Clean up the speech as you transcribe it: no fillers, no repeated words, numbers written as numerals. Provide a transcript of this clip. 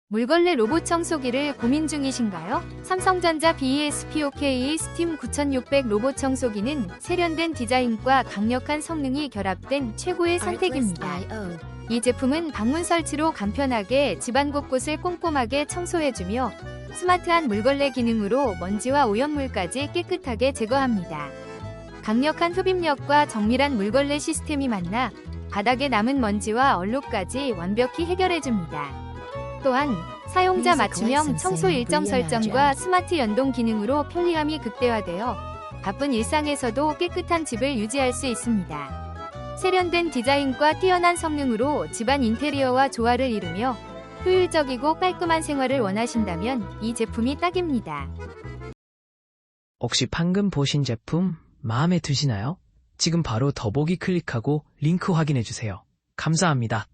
물걸레 로봇 청소기를 고민 중이신가요? 삼성전자 BESPOK 스팀 9600 로봇 청소기는 세련된 디자인과 강력한 성능이 결합된 최고의 선택입니다. 이 제품은 방문 설치로 간편하게 집안 곳곳을 꼼꼼하게 청소해주며 스마트한 물걸레 기능으로 먼지와 오염물까지 깨끗하게 제거합니다. 강력한 흡입력과 정밀한 물걸레 시스템이 만나 바닥에 남은 먼지와 얼룩까지 완벽히 해결해줍니다. 또한 사용자 맞춤형 청소 일정 설정과 스마트 연동 기능으로 편리함이 극대화되어 바쁜 일상에서도 깨끗한 집을 유지할 수 있습니다. 세련된 디자인과 뛰어난 성능으로 집안 인테리어와 조화를 이루며 효율적이고 깔끔한 생활을 원하신다면 이 제품이 딱입니다. 혹시 방금 보신 제품 마음에 드시나요? 지금 바로 더보기 클릭하고 링크 확인해주세요. 감사합니다.